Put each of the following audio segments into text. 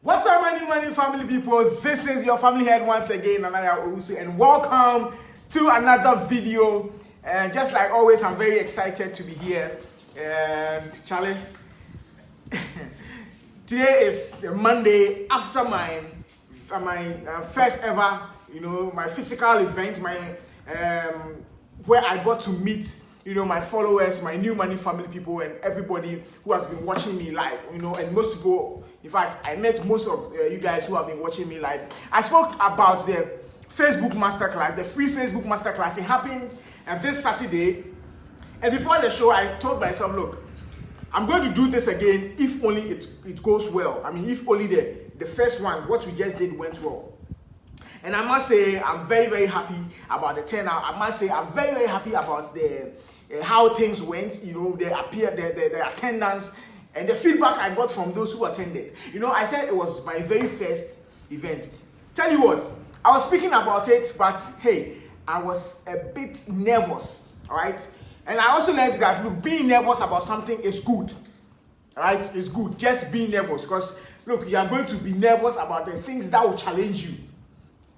What's up, my new family people? This is your family head once again, and I am Yawusu, and welcome to another video. And just like always, I'm very excited to be here. And Charlie, today is Monday after my first ever, my physical event, where I got to meet, my followers, my new money family people, and everybody who has been watching me live, and most people, in fact, I met most of you guys who have been watching me live. I spoke about the Facebook Masterclass, the free Facebook Masterclass. It happened this Saturday, and before the show, I told myself, look, I'm going to do this again if only it goes well. I mean, if only the first one, what we just did, went well. And I must say, I'm very, very happy about the turnout. I must say, I'm very, very happy about the how things went. The attendance and the feedback I got from those who attended. I said it was my very first event. Tell you what, I was speaking about it, but hey, I was a bit nervous. All right, and I also learned that look, being nervous about something is good. All right, it's good. Just being nervous, because look, you are going to be nervous about the things that will challenge you.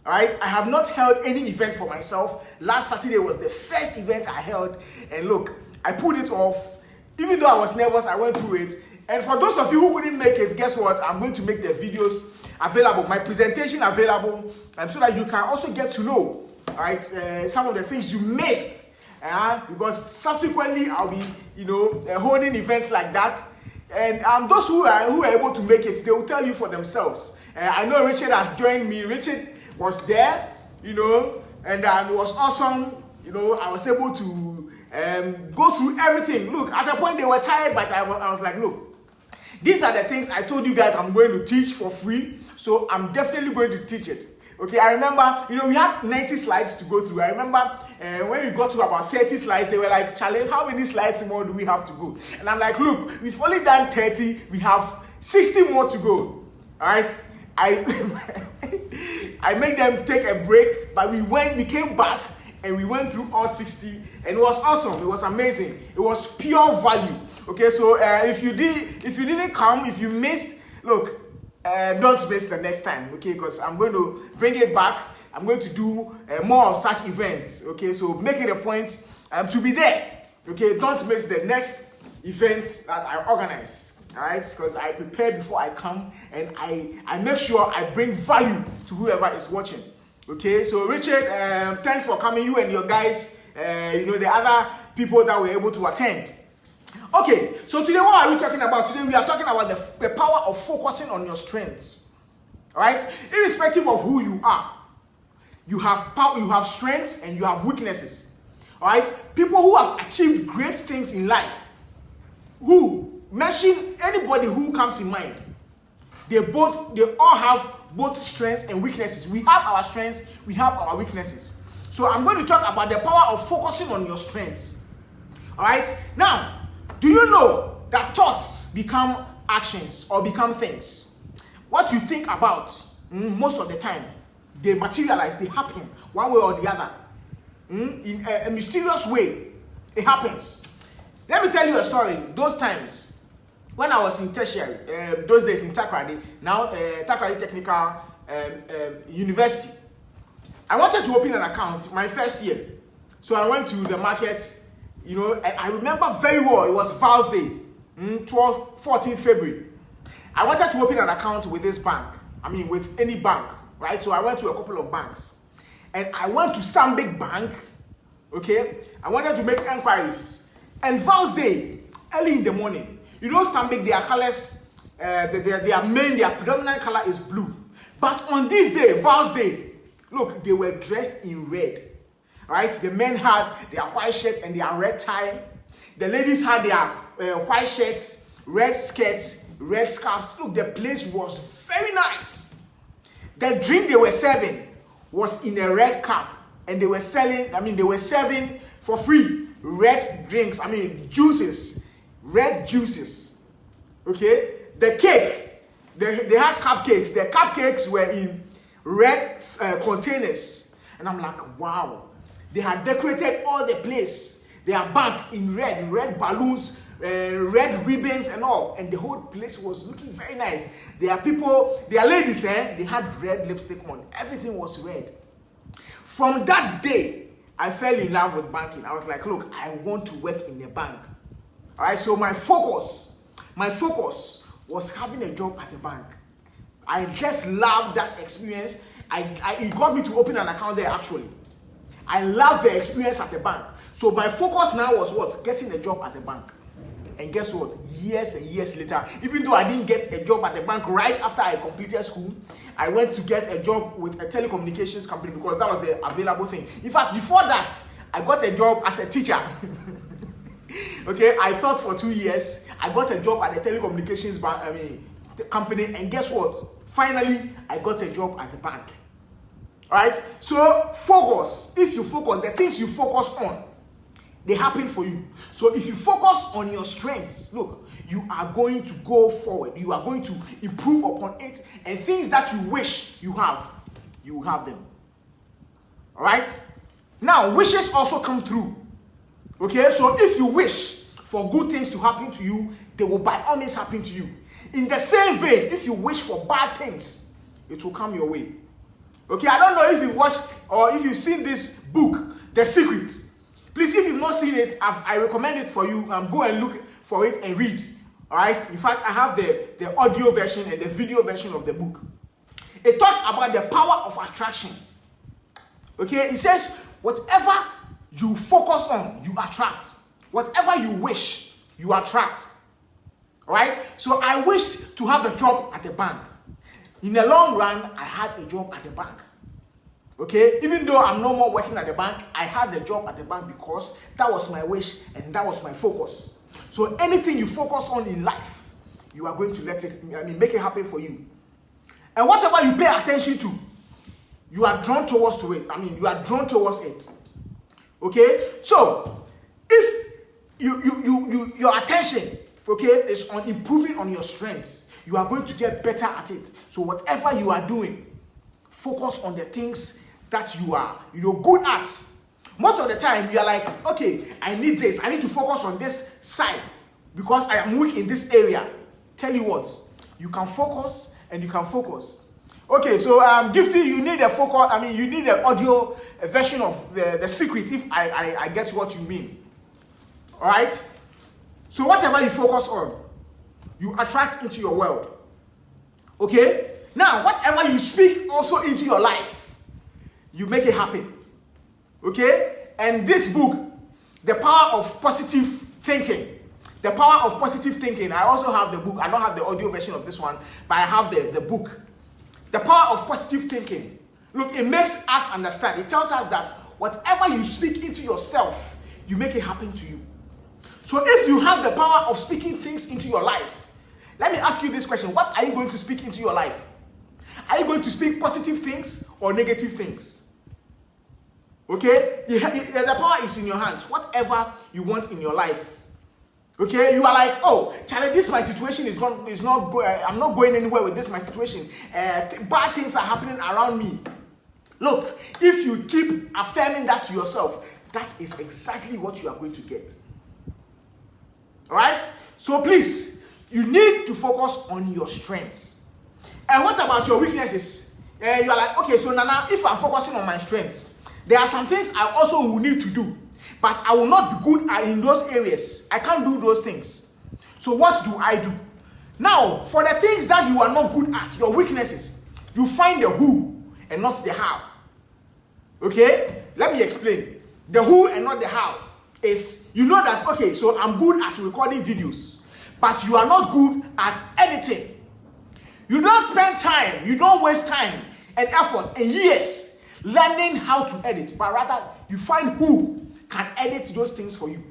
All right, I have not held any event for myself. Last Saturday was the first event I held, and look, I pulled it off. Even though I was nervous, I went through it. And for those of you who couldn't make it, guess what? I'm going to make the videos available, my presentation available, so that you can also get to know, all right, some of the things you missed. Because subsequently I'll be, holding events like that. And those who are able to make it, they will tell you for themselves. I know Richard has joined me. Richard was there, and it was awesome. I was able to go through everything. Look, at a point they were tired, but I was like, look, these are the things I told you guys I'm going to teach for free, so I'm definitely going to teach it. Okay, I remember, we had 90 slides to go through. I remember when we got to about 30 slides, they were like, Charlie, how many slides more do we have to go? And I'm like, look, we've only done 30, we have 60 more to go. All right, I made them take a break, but we came back, and we went through all 60, and it was awesome. It was amazing. It was pure value. Okay, so if you didn't come, if you missed, look, don't miss the next time. Okay, because I'm going to bring it back. I'm going to do more of such events. Okay, so make it a point to be there. Okay, don't miss the next event that I organize. All right, because I prepare before I come, and I make sure I bring value to whoever is watching. Okay, so Richard, thanks for coming, you and your guys, the other people that were able to attend. Okay, so today what are we talking about? Today we are talking about the power of focusing on your strengths. All right, irrespective of who you are, you have power, you have strengths, and you have weaknesses. All right, people who have achieved great things in life, mention anybody who comes in mind, they all have both strengths and weaknesses. We have our strengths, we have our weaknesses. So I'm going to talk about the power of focusing on your strengths. All right, now, do you know that thoughts become actions or become things? What you think about, most of the time, they materialize, they happen one way or the other. In a mysterious way, it happens. Let me tell you a story. Those times, when I was in Teshie, those days in Accra-Ghana, now Accra-Ghana Technical University, I wanted to open an account my first year. So I went to the market, and I remember very well, it was Val's Day, 14th February. I wanted to open an account with this bank, with any bank, right? So I went to a couple of banks, and I went to Stanbic Bank, okay? I wanted to make inquiries, and Val's Day, early in the morning, Stanbic, their colors, their predominant color is blue. But on this day, Val's Day, look, they were dressed in red. Right? The men had their white shirts and their red tie. The ladies had their white shirts, red skirts, red scarves. Look, the place was very nice. The drink they were serving was in a red cup, and they were serving for free red drinks, juices. Red juices. Okay, the cake, they had cupcakes. The cupcakes were in red containers, and I'm like, wow, they had decorated all the place. Their bank in red balloons, red ribbons and all, and the whole place was looking very nice. There are ladies, they had red lipstick on. Everything was red. From that day, I fell in love with banking. I was like, look, I want to work in a bank. All right, so my focus was having a job at the bank. I just loved that experience. It got me to open an account there actually. I loved the experience at the bank. So my focus now was what? Getting a job at the bank. And guess what? Years and years later, even though I didn't get a job at the bank right after I completed school, I went to get a job with a telecommunications company because that was the available thing. In fact, before that, I got a job as a teacher. Okay, I taught for 2 years. I got a job at the telecommunications company, and guess what? Finally, I got a job at the bank. All right? So focus. If you focus, the things you focus on, they happen for you. So if you focus on your strengths, look, you are going to go forward. You are going to improve upon it, and things that you wish you will have them. All right? Now, wishes also come through. Okay? So if you wish for good things to happen to you, they will by all means happen to you. In the same vein, if you wish for bad things, it will come your way. Okay? I don't know if you've watched or if you've seen this book, The Secret. Please, if you've not seen it, I recommend it for you. Go and look for it and read. All right? In fact, I have the audio version and the video version of the book. It talks about the power of attraction. Okay? It says, whatever you focus on, you attract. Whatever you wish, you attract. All right? So I wish to have a job at the bank. In the long run, I had a job at the bank. Okay, even though I'm no more working at the bank, I had a job at the bank because that was my wish and that was my focus. So anything you focus on in life, you are going to make it happen for you. And whatever you pay attention to, you are drawn towards you are drawn towards it. Okay, so if your attention, okay, is on improving on your strengths, you are going to get better at it. So whatever you are doing, focus on the things that you are, good at. Most of the time, you are like, okay, I need this. I need to focus on this side because I am weak in this area. Tell you what, you can focus and you can focus. Okay, so Gifty, you need a focus. You need an audio version of the secret. If I get what you mean. All right. So whatever you focus on, you attract into your world. Okay. Now, whatever you speak also into your life, you make it happen. Okay? And this book, The Power of Positive Thinking. The Power of Positive Thinking. I also have the book. I don't have the audio version of this one, but I have the book. The Power of Positive Thinking. Look, it makes us understand. It tells us that whatever you speak into yourself, you make it happen to you. So if you have the power of speaking things into your life, let me ask you this question. What are you going to speak into your life? Are you going to speak positive things or negative things? Okay? The power is in your hands. Whatever you want in your life. Okay? You are like, oh, Charlie, this my situation is not good. I'm not going anywhere with this my situation. Bad things are happening around me. Look, if you keep affirming that to yourself, that is exactly what you are going to get. Alright? So please, you need to focus on your strengths. And what about your weaknesses? You are like, okay, so Nana, if I'm focusing on my strengths, there are some things I also will need to do, but I will not be good in those areas. I can't do those things. So what do I do? Now, for the things that you are not good at, your weaknesses, you find the who and not the how. Okay? Let me explain. The who and not the how is, you know that, okay, so I'm good at recording videos, but you are not good at editing. You don't spend time, you don't waste time and effort and years learning how to edit, but rather you find who can edit those things for you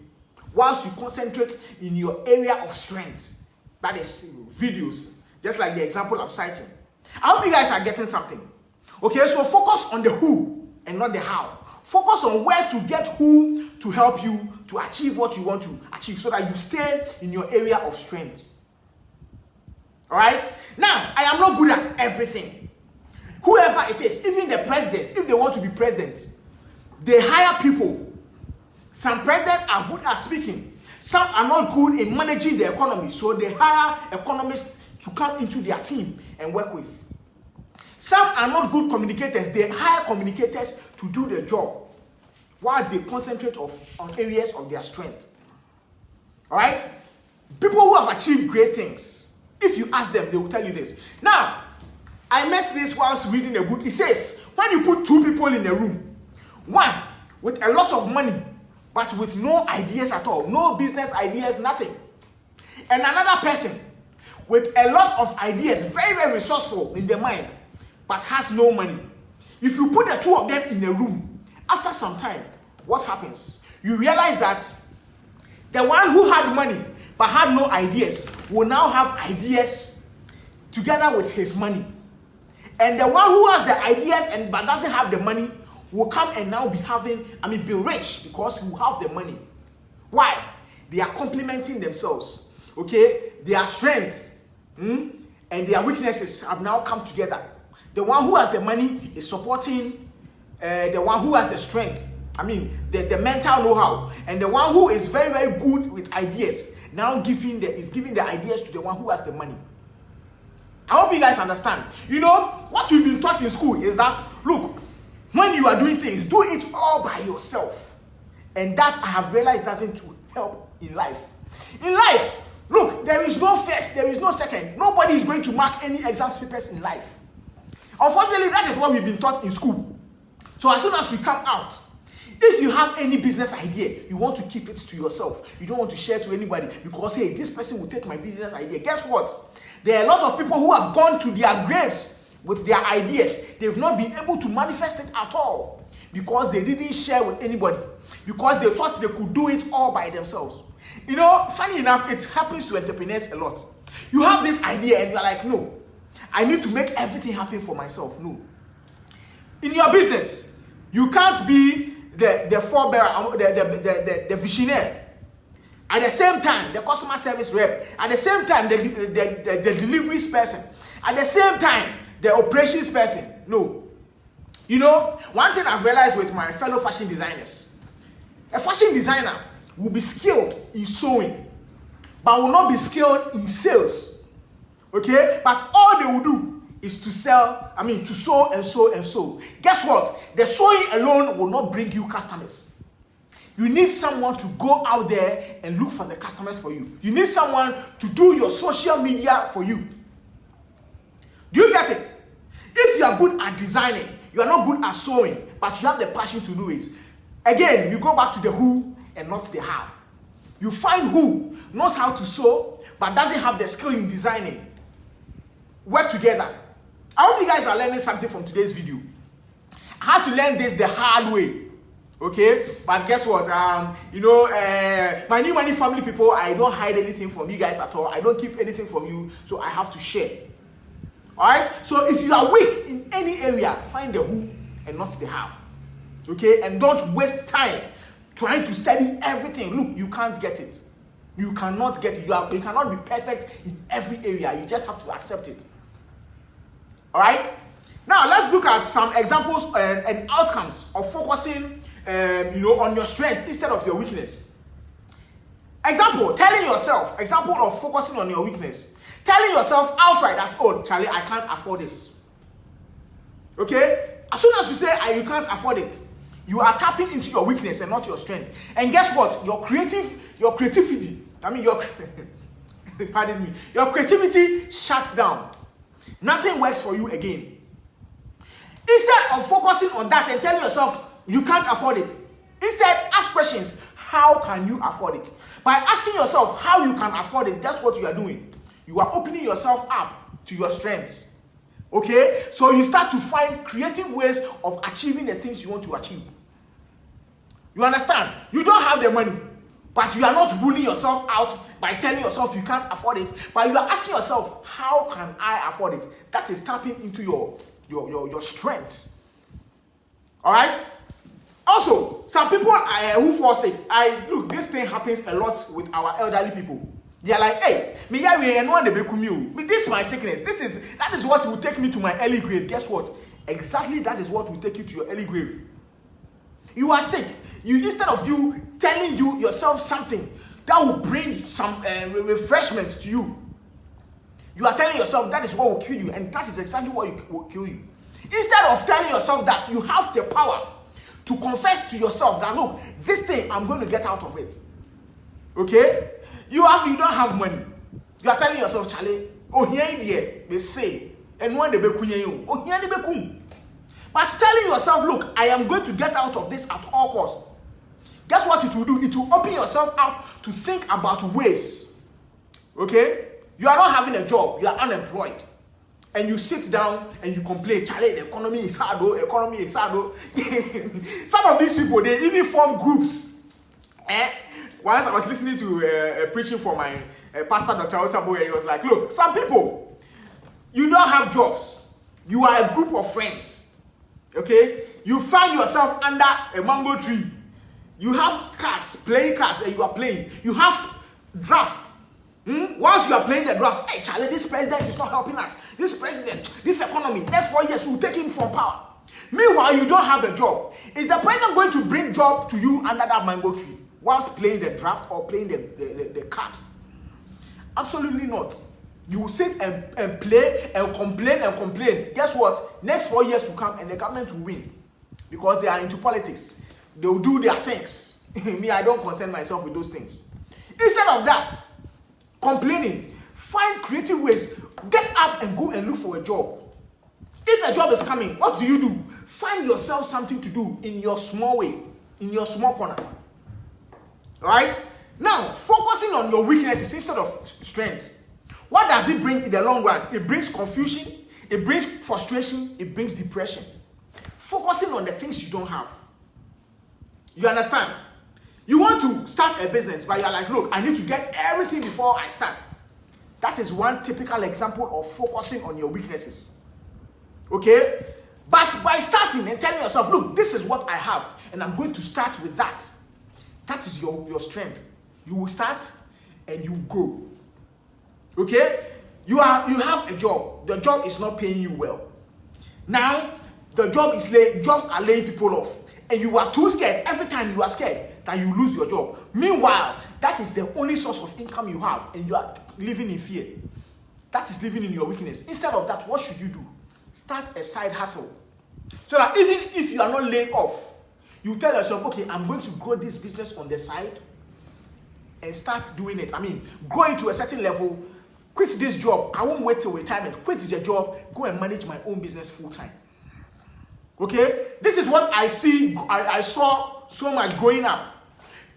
whilst you concentrate in your area of strength. That is videos, just like the example I'm citing. I hope you guys are getting something. Okay, so focus on the who and not the how. Focus on where to get who to help you to achieve what you want to achieve so that you stay in your area of strength. Alright? Now, I am not good at everything. Whoever it is, even the president, if they want to be president, they hire people. Some presidents are good at speaking. Some are not good in managing the economy, so they hire economists to come into their team and work with. Some are not good communicators. They hire communicators to do their job while they concentrate on areas of their strength. All right? People who have achieved great things, if you ask them, they will tell you this. Now, I met this whilst reading a book. It says, when you put two people in a room, one with a lot of money, but with no ideas at all, no business ideas, nothing, and another person with a lot of ideas, very, very resourceful in their mind, but has no money. If you put the two of them in a room, after some time, what happens? You realize that the one who had money but had no ideas will now have ideas together with his money. And the one who has the ideas but doesn't have the money will come and now be rich because he will have the money. Why? They are complementing themselves. Okay? Their strengths and their weaknesses have now come together. The one who has the money is supporting the one who has the strength. The mental know-how. And the one who is very, very good with ideas now giving the ideas to the one who has the money. I hope you guys understand. You know, what we've been taught in school is that, look, when you are doing things, do it all by yourself. And that, I have realized, doesn't help in life. In life, look, there is no first, there is no second. Nobody is going to mark any exam papers in life. Unfortunately, that is what we've been taught in school. So as soon as we come out, if you have any business idea, you want to keep it to yourself. You don't want to share to anybody because, hey, this person will take my business idea. Guess what? There are a lot of people who have gone to their graves with their ideas. They've not been able to manifest it at all because they didn't share with anybody, because they thought they could do it all by themselves. You know, funny enough, it happens to entrepreneurs a lot. You have this idea and you're like, no, I need to make everything happen for myself. No. In your business, you can't be the forebearer, the visionary. At the same time, the customer service rep. At the same time, the deliveries person. At the same time, the operations person. No. You know, one thing I've realized with my fellow fashion designers, a fashion designer will be skilled in sewing, but will not be skilled in sales. Okay? But all they will do is to sell, to sew and sew and sew. Guess what? The sewing alone will not bring you customers. You need someone to go out there and look for the customers for you. You need someone to do your social media for you. Do you get it? If you are good at designing, you are not good at sewing, but you have the passion to do it. Again, you go back to the who and not the how. You find who knows how to sew, but doesn't have the skill in designing. Work together. I hope you guys are learning something from today's video. I had to learn this the hard way. Okay, but guess what? My new money family people, I don't hide anything from you guys at all. I don't keep anything from you, so I have to share. All right. So if you are weak in any area, find the who and not the how. Okay, and don't waste time trying to study everything. Look, you can't get it. You cannot get it. You cannot be perfect in every area. You just have to accept it. All right. Now let's look at some examples and outcomes of focusing on your strength instead of your weakness. Example of focusing on your weakness. Telling yourself outright that, oh, Charlie, I can't afford this. Okay? As soon as you say you can't afford it, you are tapping into your weakness and not your strength. And guess what? Your creativity, pardon me, your creativity shuts down. Nothing works for you again. Instead of focusing on that and telling yourself you can't afford it, instead ask questions. How can you afford it? By asking yourself how you can afford it, that's what you are doing. You are opening yourself up to your strengths. Okay? So you start to find creative ways of achieving the things you want to achieve. You understand? You don't have the money, but you are not ruling yourself out by telling yourself you can't afford it, but you are asking yourself, how can I afford it? That is tapping into your strengths. All right? Also, some people who forsake. Look, this thing happens a lot with our elderly people. They are like, hey, this is my sickness. That is what will take me to my early grave. Guess what? Exactly that is what will take you to your early grave. You are sick. Instead of you telling yourself something that will bring some refreshment to you. You are telling yourself that is what will kill you, and that is exactly what will kill you. Instead of telling yourself that, you have the power to confess to yourself that, look, this thing, I'm going to get out of it. Okay? You don't have money. You are telling yourself, Charlie, oh, here they say, and when they be kunye, oh, here they be kun. But telling yourself, look, I am going to get out of this at all costs. Guess what it will do? It will open yourself up to think about ways. Okay? You are not having a job, you are unemployed. And you sit down and you complain, Charlie, the economy is hard, oh, economy is hard. Oh. Some of these people, they even form groups. Once I was listening to a preaching for my pastor, Dr. Otabo, and he was like, look, some people, you don't have jobs. You are a group of friends. Okay? You find yourself under a mango tree. You have cards, playing cards, and you are playing. You have draft. Once you are playing the draft, hey, Charlie, this president is not helping us. This president, this economy, next 4 years, we'll take him from power. Meanwhile, you don't have a job. Is the president going to bring job to you under that mango tree whilst playing the draft or playing the cards? Absolutely not. You will sit and play and complain. Guess what? Next 4 years will come and the government will win because they are into politics. They will do their things. Me, I don't concern myself with those things. Instead of that, complaining, find creative ways. Get up and go and look for a job. If the job is coming, what do? Find yourself something to do in your small way, in your small corner. Right? Now, focusing on your weaknesses instead of strengths. What does it bring in the long run? It brings confusion, it brings frustration, it brings depression. Focusing on the things you don't have. You understand? You want to start a business, but you're like, look, I need to get everything before I start. That is one typical example of focusing on your weaknesses. Okay? But by starting and telling yourself, look, this is what I have, and I'm going to start with that. That is your strength. You will start and you go. Okay? You have a job. The job is not paying you well. Now, the jobs are laying people off. And you are too scared. Every time you are scared that you lose your job. Meanwhile, that is the only source of income you have, and you are living in fear. That is living in your weakness. Instead of that, what should you do? Start a side hustle. So that even if you are not laid off, you tell yourself, okay, I'm going to grow this business on the side and start doing it. I mean, grow it to a certain level, quit this job. I won't wait till retirement. Quit the job, go and manage my own business full time. Okay, this is what I see. I saw so much growing up.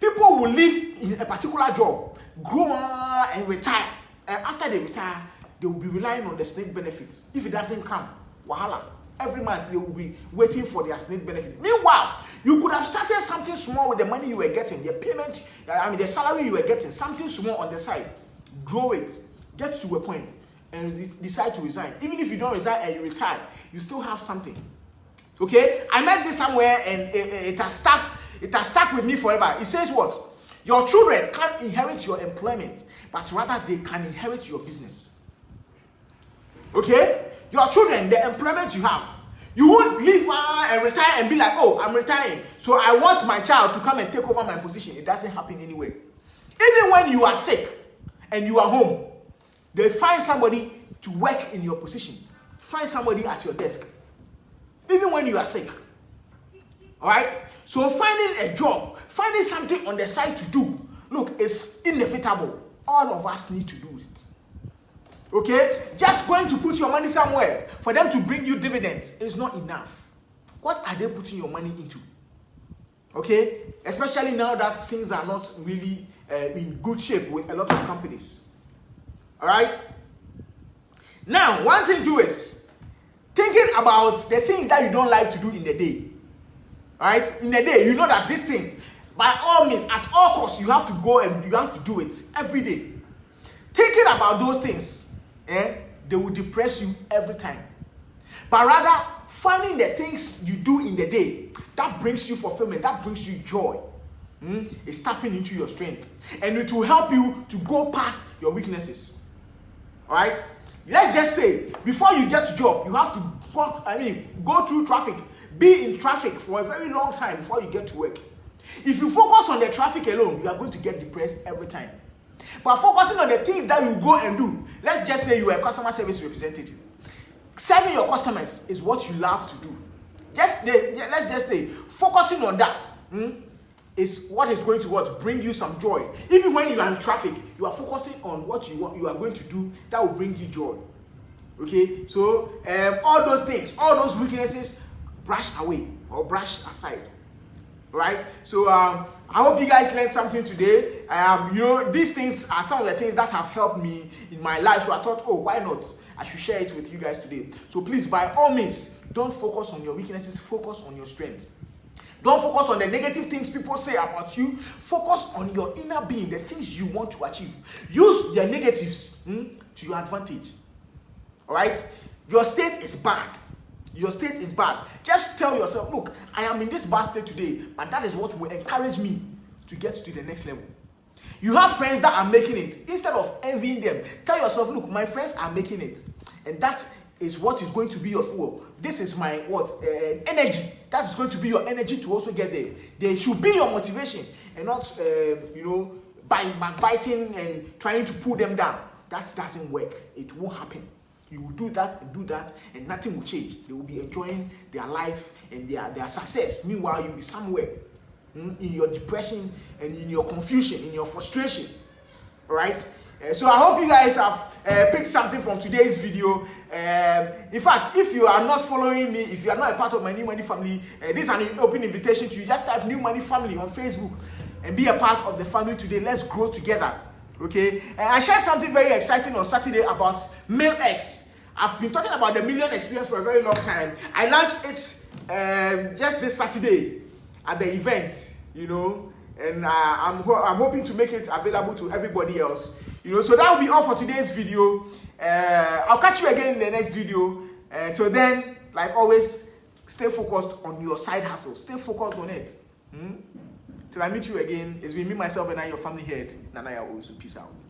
People will live in a particular job, grow and retire. And after they retire, they will be relying on the snake benefits. If it doesn't come, wahala. Every month they will be waiting for their snake benefit. Meanwhile, you could have started something small with the money you were getting, the payment, the salary you were getting, something small on the side. Grow it, get to a point, and decide to resign. Even if you don't resign and you retire, you still have something. Okay, I met this somewhere and it has stuck with me forever. It says what? Your children can't inherit your employment, but rather they can inherit your business. Okay? Your children, the employment you have, you won't leave and retire and be like, oh, I'm retiring, so I want my child to come and take over my position. It doesn't happen anyway. Even when you are sick and you are home, they find somebody to work in your position. Find somebody at your desk. Even when you are sick. Alright? So finding a job, finding something on the side to do, look, it's inevitable. All of us need to do it. Okay? Just going to put your money somewhere for them to bring you dividends is not enough. What are they putting your money into? Okay? Especially now that things are not really in good shape with a lot of companies. Alright? Now, one thing too is thinking about the things that you don't like to do in the day. Right? In the day, you know that this thing, by all means, at all costs, you have to go and you have to do it every day. Thinking about those things, they will depress you every time. But rather, finding the things you do in the day that brings you fulfillment, that brings you joy, is tapping into your strength. And it will help you to go past your weaknesses. Alright? Let's just say, before you get to job, you have to go through traffic, be in traffic for a very long time before you get to work. If you focus on the traffic alone, you are going to get depressed every time. But focusing on the things that you go and do, let's just say you are a customer service representative. Serving your customers is what you love to do. Let's just say focusing on that is what is going to bring you some joy. Even when you are in traffic, you are focusing on what you are going to do that will bring you joy. Okay, so all those things, all those weaknesses, brush away or brush aside. Right? So I hope you guys learned something today. These things are some of the things that have helped me in my life. So I thought, why not? I should share it with you guys today. So please, by all means, don't focus on your weaknesses. Focus on your strengths. Don't focus on the negative things people say about you. Focus on your inner being, the things you want to achieve. Use their negatives to your advantage. All right? Your state is bad. Your state is bad. Just tell yourself, look, I am in this bad state today, but that is what will encourage me to get to the next level. You have friends that are making it. Instead of envying them, tell yourself, look, my friends are making it. And that is what is going to be your fuel. This is my energy. That is going to be your energy to also get there. They should be your motivation and not, by biting and trying to pull them down. That doesn't work. It won't happen. You will do that, and nothing will change. They will be enjoying their life and their success. Meanwhile, you'll be somewhere in your depression and in your confusion, in your frustration. All right? So I hope you guys have picked something from today's video. In fact, if you are not following me, if you are not a part of my New Money family, this is an open invitation to you. Just type New Money Family on Facebook and be a part of the family today. Let's grow together. Okay? I shared something very exciting on Saturday about Male X. I've been talking about the Million Experience for a very long time. I launched it just this Saturday at the event, and I'm hoping to make it available to everybody else. So that will be all for today's video. I'll catch you again in the next video. Till then, like always, stay focused on your side hustle. Stay focused on it. Till I meet you again, it's been me, myself, and I, your family head, Nana Yawusu. Peace out.